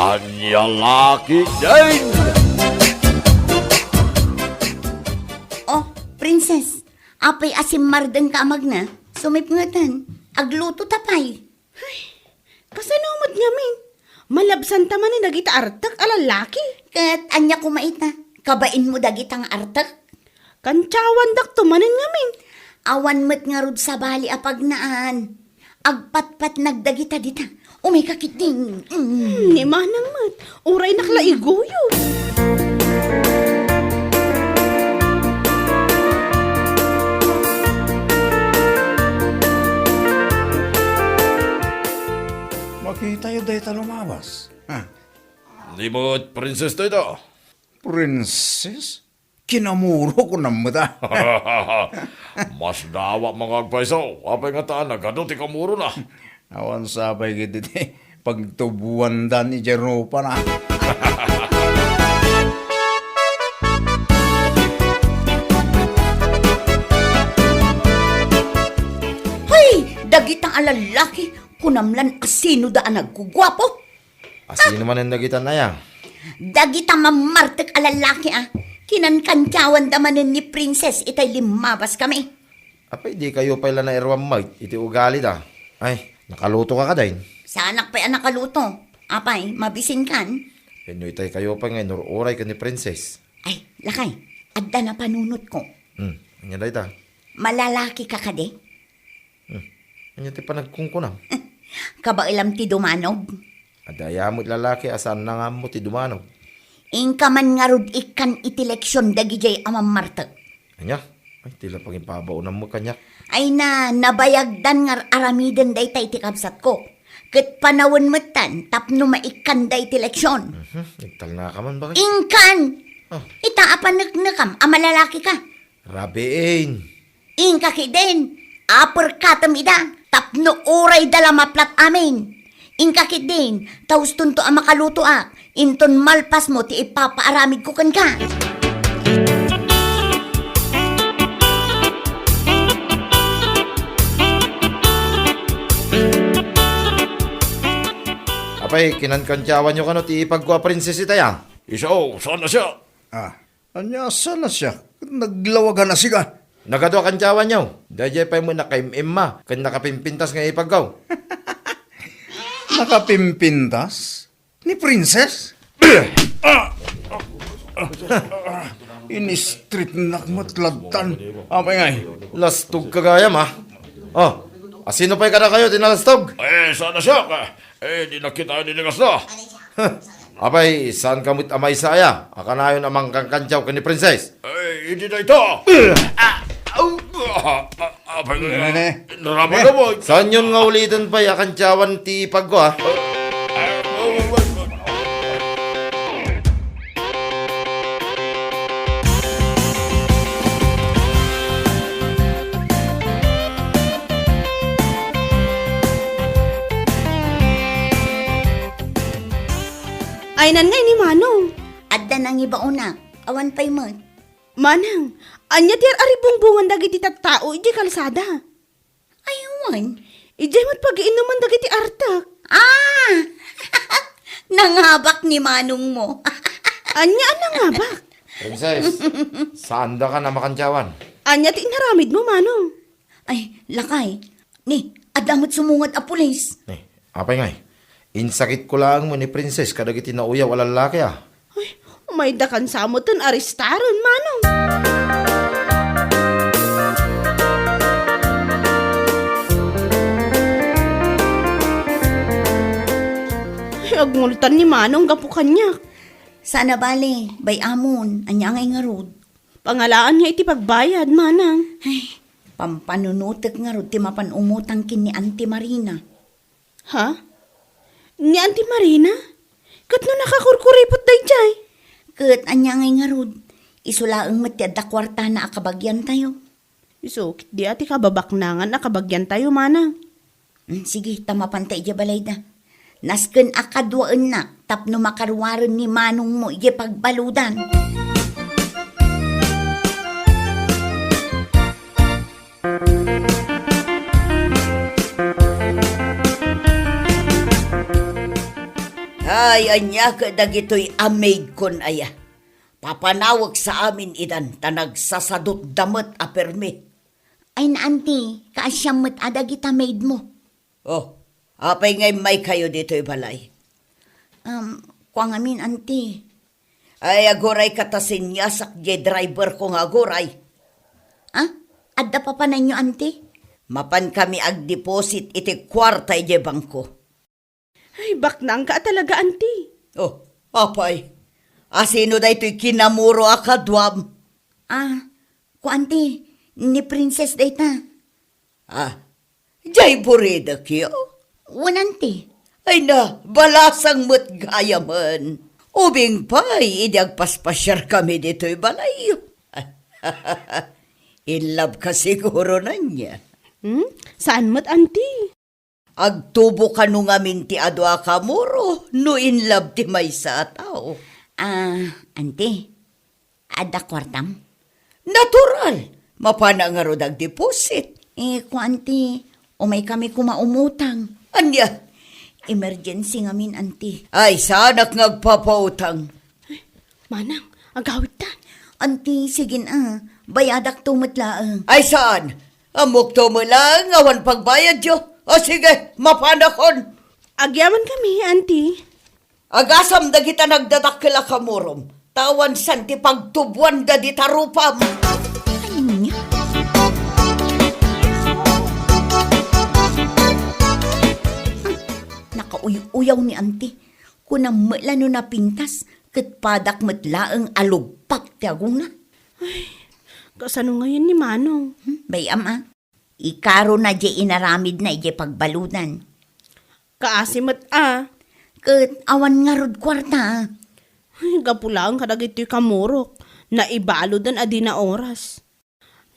Anya laki din! Oh, princess, apay asim mardeng kaamag na. Sumipngatan, agluto tapay. Kasanumot nga, min. Malabsan taman ni dagita artak alalaki. Kat anya kumaita, kabain mo dagitang artak. Kantsawan dak tumanin nga, min. Awan met nga rod sa bali apagnaan. Agpatpat nagdagita dita. Umikakit din. Ni manang mat. Uray naklaigoyo. Makita yun dahil lumabas. Di mo princess to ito. Princess? Kinamuro ko na mata. Mas dawa mga agpaiso. Apay nga taan, nagano ti kamuro na. Awan sabay giti pagtubuan dan ni Jeropa na. Hoy, dagitang alalaki. Kunamlan asino daan nagkugwapo. Asino man ang nagitan na yan? Dagitang mamartek alalaki Kinankantyawan damanin ni princess itay limabas kami. Apay, di kayo pala na irwang mag. Iti ugali da. Ay, nakaluto ka din. Sa anak pa yan nakaluto. Apay, mabisin kan. Pinoy tayo kayo pa ngayon, nururay ka ni princess. Ay, lakay, adda na panunot ko. Ano dahi ta? Malalaki ka kade. Ano tayo pa nagkungkunang? Kaba ilam ti dumanog. Adaya mo't lalaki, asan na nga mo ti dumanog. Ingka man nga rod ikan itileksyon dagi jay amam marta. Anya? Ay, tila pang ipabaunan mo kanyak. Ay na, nabayagdan nga aramiden day tay ti kabsat ko. Kat panawon matan, tapno maikan day ti leksyon. Nagtal na ka man bakit? Ingkan! Itaapan nagnakam, amalalaki ka. Rabiin! Ingka kiden, apur katam ida, tapno oray dala maplat amin. Ingka kiden, taus tunto ang makaluto inton malpas mo ti ipapaaramid ko kan ka. Apay, kinankantyawan nyo ka no, ti ipagkwa princess ita yan. Iso, saan na siya? Anya, saan na siya? Naglawagan na siya. Nagadwa kantyawan nyo. Dahil pa mo nakaimima, kan nakapimpintas nga ipagkaw. Nakapimpintas? Ni princess? Ini-street nakmatladtan. Apay ngay. Lastog kagayam ha. Oh, asino pa'y kada kayo, tinalastog? Saan na siya? Di nakita yung niligas na. Apay, saan kamot amay saya? Akanayon amang kangkantyaw ka ni princess. Hindi na ito. Apay nga. Naraman na mo. Saan yun nga ulitin pa'y akantyawan ti ipagko ha? Ay nan nga ni Manong. Adda nang ibauna, awan pa'y mo. Manang, anya tiar aribungbungan dagiti tattao iji kalsada. Aywan. Iji mat pag-inuman dagiti artak. Nanghabak ni manong mo. Anya nga ba? Princess, saan da ka na makantyawan? Anya ti inaramid mo, Manong. Ay, lakay. Ni, adamot sumungat a pulis. Apay ngay. Insakit ko lang mo ni princess kadagiti nauyaw alalaki ah. Ay, may dakan samutan aristaron, Manong. Ay, agmultan ni Manong gapu kanyak. Sana bale, bay amon, anya ngay nga rod. Pangalaan niya iti pagbayad, Manang. Ay, pampanunutek nga rod, ti mapanumutang kin ni Auntie Marina. Ha? Ni Auntie Marina? Kat no nakakurkuripot day jay. Kat anya ngay nga rod, isulaang matiyad da kwarta na akabagyan tayo. Isukit di ati kababaknangan nakabagyan tayo, Manang. Sige, tamapantay iya balay da. Nasken akadwaan na, tapno makarwaran ni manong mo iya pagbaludan. Ay, anya ka dagitoy amaid kon aya. Papanawag sa amin idan, tanag sasadot damot apermi. Ay na, auntie, kaasyamot adagita maid mo. Oh, apay ngay may kayo dito'y balay. Kuang amin, auntie. Ay, agoray katasin yasak je driver ko nga agoray. Ah? Adda pa pa ninyo, auntie? Mapan kami ag-deposit iti kwarta je bangko. Ay, baknang ka talaga, auntie. Oh, apay. Asino da ito'y kinamuro akadwam? Ku auntie, ni Princess data. Jay burida kiyo. Wan, auntie. Ay na, balasang mo't gaya man. Ubing pa'y idagpaspasyar kami dito'y balay. In love ka siguro na niya. Saan mo't, auntie? Agtubo ka nung amin ti adwa ka muro, no in love ti may sa tao. Auntie, adda kwartam? Natural, mapana nga ro deposit. Ku auntie, umay kami kumaumutang. Anya, Emergency ngamin, auntie. ay sanak ngagpapautang. Manang, agawid ta. Auntie, sige bayadak tumatlaang. Ay saan? Amok to mo lang, awan pagbayad yo. O sige, mapanakon. Agyaman kami, auntie. Agasam da kita nagdadakila kamurom. Tawan santi pagtubuan da di tarupam. Anya? Nakauyaw ni auntie. Kunang malano na pintas, kat padak matlaang alugpak ti aguna. Kasano ngayon ni Manong? Bayam ikaro na di inaramid na ije pagbaludan. Kaasimat Kat awan nga rod kwarta. Ay, gapulang kadagito'y kamurok. Naibalo dan adi na oras.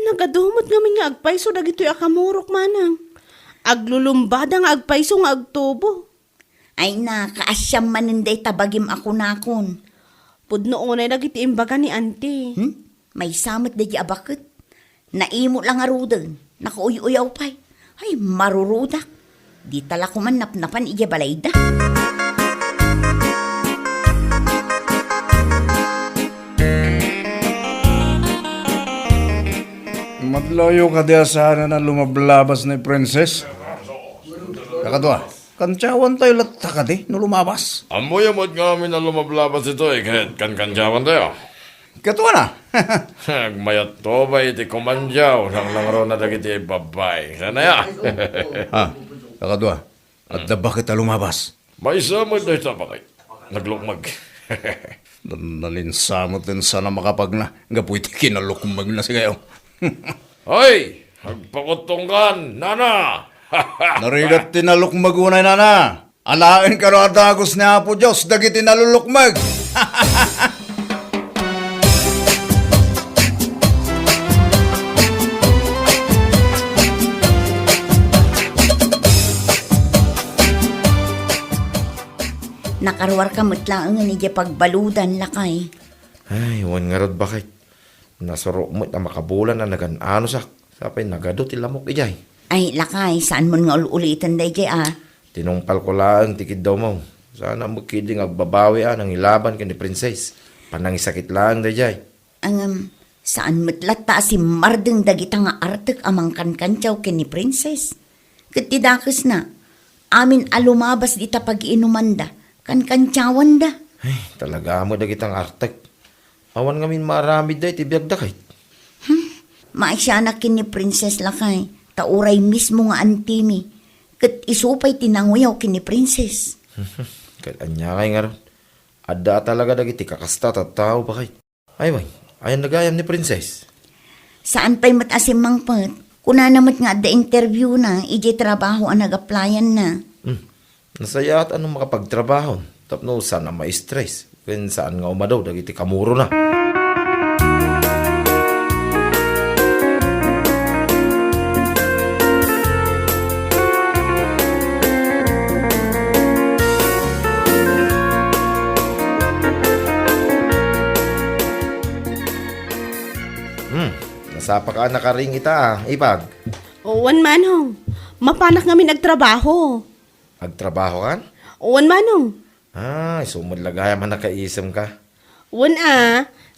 Nagadumot nga nga agpayso dagito'y akamurok, Manang. Aglulumbada nga agpayso nga agtubo. Ay na, kaasyam maninday tabagim ako nakon. Pudno unay dagiti imbaga ni auntie. May samot da di abakit. Naimo lang arudan. Nakauyaw pa'y. Ay, marurudak. Di tala ko man napnapan ije balayda. Madlayo ka diya sana na lumablabas ni Princess. Kakadwa, kantsawan tayo latta ka di, no lumabas. Amoy amot nga amin na lumablabas ito kahit kankanjawan tayo. Katwa na. Mayat to ba iti kumandyaw nang langro na dagiti babay. Sana ya. Kakadwa, at na bakit na lumabas? May samod na ito bakit. Naglukmag. Nalinsamot din sana makapag na. Nga po iti kinalukmag na sigayo. Hoy! Agpakutungkan! Nana! Narigat tinalukmag unay na. Alain ka ro adagos ni Apo Diyos, dagiti nalulukmag. Nakaruar ka matlaang nga ije pagbaludan lakay. Ay, wan nga rod bakit. Nasaro mo na makabulan na nagan-ano sak. Sapay nagadot ilamok ijay. Ay, lakay, saan mo nga ulitan da ije Tinungpal ko lang tikid daw mo. Sana mo kidding agbabawi ang ilaban ka ni Princess. Panangisakit lang da ijay. Saan matlat ta si Mardeng dagita nga artek amang kankansyaw ni Princess. Katidakas na, amin alumabas dita pag-inumanda, kankansyawan da. Ay, talaga mo dagitang artek. Awan ngamin marami da itibiyag da kahit. Maisyanak ni Princess lakay, tauray mismo nga antimi. Kat isupay tinanguyaw kini Princess. Kanya kay nga ron. Ada talaga dagiti kakasta at tao ba kahit. Ay, way, ayan nagayam ni Princess. Saan pa'y matasim mangpet? Kuna namat nga da interview na, ije trabaho ang nag-applyan na. Nasaya at anong makapagtrabaho. Tapno sana ma-stress. Kung saan nga umadaw, dagiti kamuro na. Nasapa ka nakaring ita Ipag. Owan Manong, mapanak ngamin nagtrabaho. Agtrabaho kan? Owan Manong, Ay, sumod lagaya man nakaisam ka. Wan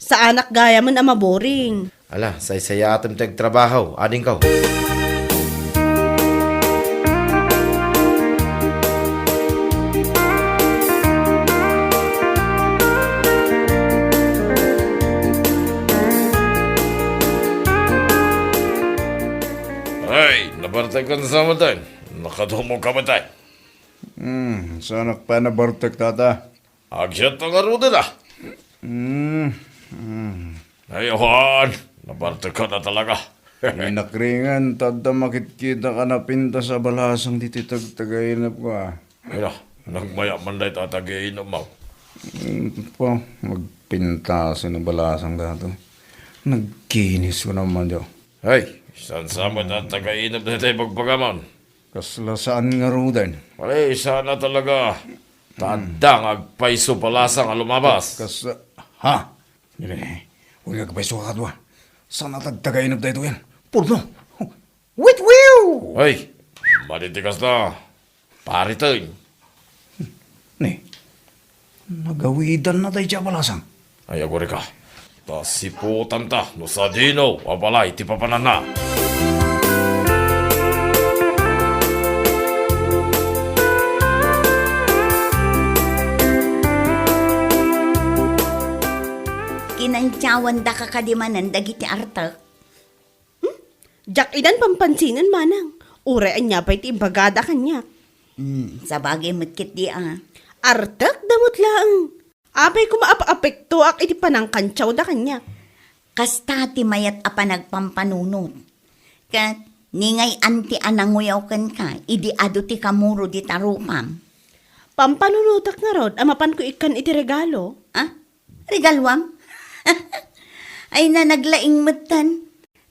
sa anak gaya man maboring. Ala, say-saya atom tag trabaho. Ading ka. Ay, nabartay ka na sa matay. Nakadumog ka matay. Sana pa na bartek tata. Agyat ang aruda na. Ay, Juan, nabartay ka na talaga. May nakringan, tada makitkita ka na pinta sa balasang diti tagtagainap ko Ay na, nagmaya man dahi tatagayin mo. Po, magpinta sa balasang dato. Nagkinis ko naman diyo. Ay, saan sa mo na tagainap na tayo pagpagaman? Kasla saan nga rudan? Ay, sana talaga. Tandang agpaiso palasang alumabas. Ha? Nile, huwag nagpaiso ka kadwa. Sana tagtagainap tayo yan. Purno! Wait, will! Ay, malitikas na. Paritin. Ni, nagawidan na tayo siya balasang. Ay, agore ka. Tas siputan ta, no sa dino, wapalay, ti papanan na. Kinantyawan da ka kadimanan dagiti artak. Jak idan pampansinan manang. Ure anya pa'y ti bagada kanya. Sa bagay matkit di Artak damot lang. Apay ko maapa-apekto ak iti panangkantsaw da kanya. Kasta ti mayat apa nagpampanunot. Kat ningay anti ananguyaw kan ka, idi ado ti kamuro di tarupam. Pampanunutak nga rod, amapan ko ikan iti regalo. Ah? Regalwam? Ay na naglaing matan.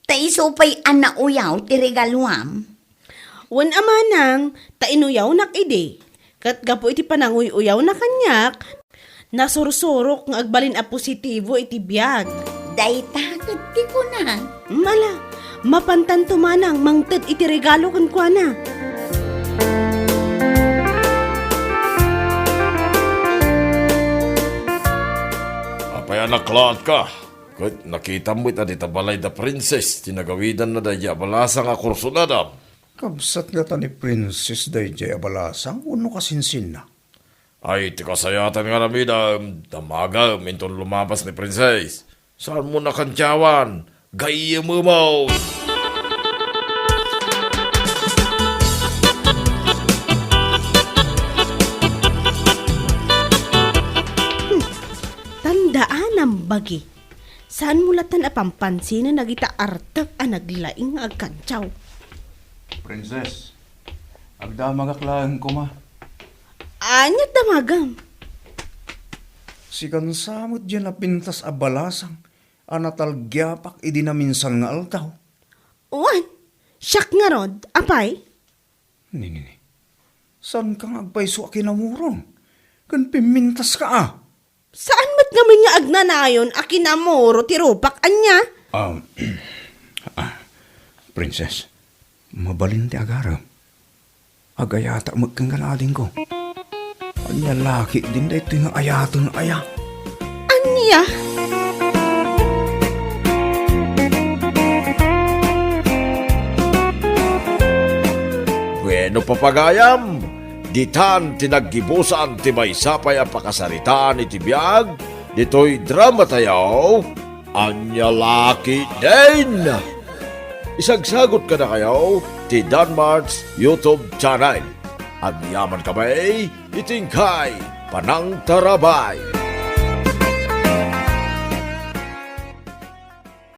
Taiso pa'y anauyaw ti regalwam. Wan amanang, tainuyaw nak ide. Kat gapo iti pananguyaw na kanyak, nasursurok ng agbalin a positibo iti biyag. Day takot ti ko na. Mala, mapantan tumanang mangted iti regalo kan kwa na. Apay anaklat ka. Kat nakita mo ita di tabalay da princess, tinagawidan na daya balasang a kurso na dam. Kabsat nga ta ni Princess day jay abalasang, uno kasinsin na. Ay, ti kasayatan nga namin damaga, minton lumabas ni princess. Saan mo nakantyawan? Gaya mo mo! Tandaan ang bagi. Saan mulatan a pampansin na nagita artak a naglaing agkantsaw? Princess, agdamagaklaan ko ma. Anyat damagam. Si kansamot dyan na pintas a balasang, anatalgyapak idinaminsan nga altaw. Wan, siyak nga rod, apay? Nini, saan kang agpaiso a kinamuron? Kan pimintas ka ah. Saan mat ngamin niya agnanayon a kinamuro ti rupak anya? Princess, mabalin ti agara. Agayata magkanggalading ko. Anya laki din da ito yung ayaton aya. Anya? Bueno papagayam, ditan tinaggibusan ti may sapay ang pakasaritaan iti biyag, dito'y drama tayo, anya laki din. Isagsagot ka na kayo, ti Danmarks YouTube channel. Ang yaman kamay, itingkay, panang tarabay.